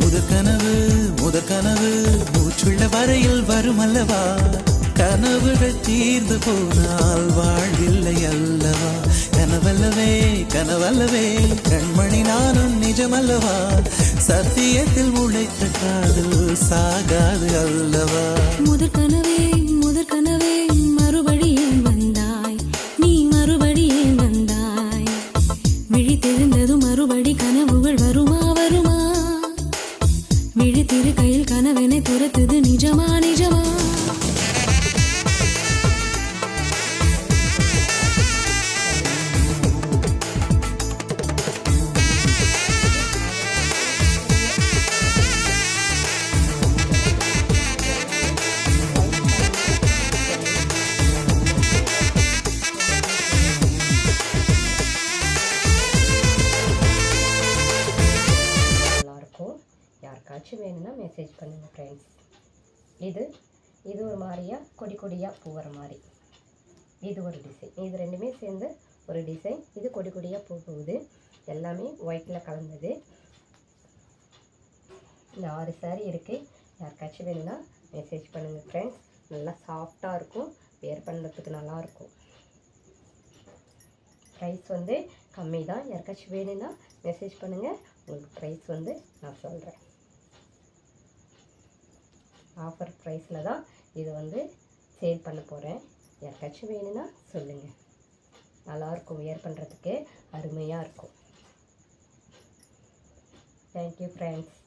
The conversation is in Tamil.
முதற்கனவு மூச்சுள்ள வரையில் வருமல்லவா கனவுகள் தீர்ந்து போனால் வாழ்வில்லை அல்லவா கனவல்லவே கண்மணி நானும் நிஜமல்லவா சத்தியத்தில் உழைத்த காதல் சாகாது அல்லவா முதற்கனவே மறுபடியும் வந்தாய் நீ மறுபடியும் வந்தாய் விழித்தெழுந்ததும் மறுபடி கனவுகள் வருமா விழித்திரு கையில் கனவெனை துரத்துது நிஜமா யாருக்காச்சும் வேணும்னா மெசேஜ் பண்ணுங்கள் ஃப்ரெண்ட்ஸ். இது ஒரு மாதிரியா கொடியாக பூ வர மாதிரி இது ஒரு டிசைன். இது ரெண்டுமே சேர்ந்து ஒரு டிசைன். இது கொடியாக பூ போகுது. எல்லாமே ஒயிட்டில் கலந்தது. இந்த 6 சாரீ இருக்குது. யாருக்காச்சும் வேணும்னா மெசேஜ் பண்ணுங்கள் ஃப்ரெண்ட்ஸ். நல்லா சாஃப்டாக இருக்கும், வேர் பண்ணுறதுக்கு நல்லாயிருக்கும். ப்ரைஸ் வந்து கம்மி தான். யாருக்காச்சும் வேணும்னா மெசேஜ் பண்ணுங்கள். உங்களுக்கு ப்ரைஸ் வந்து நான் சொல்கிறேன். ஆஃபர் ப்ரைஸில் தான் இது வந்து சேல் பண்ண போகிறேன். யாருக்காச்சும் வேணும்னா சொல்லுங்கள். நல்லாயிருக்கும், வியர் பண்ணுறதுக்கு அருமையாக இருக்கும். Thank you friends.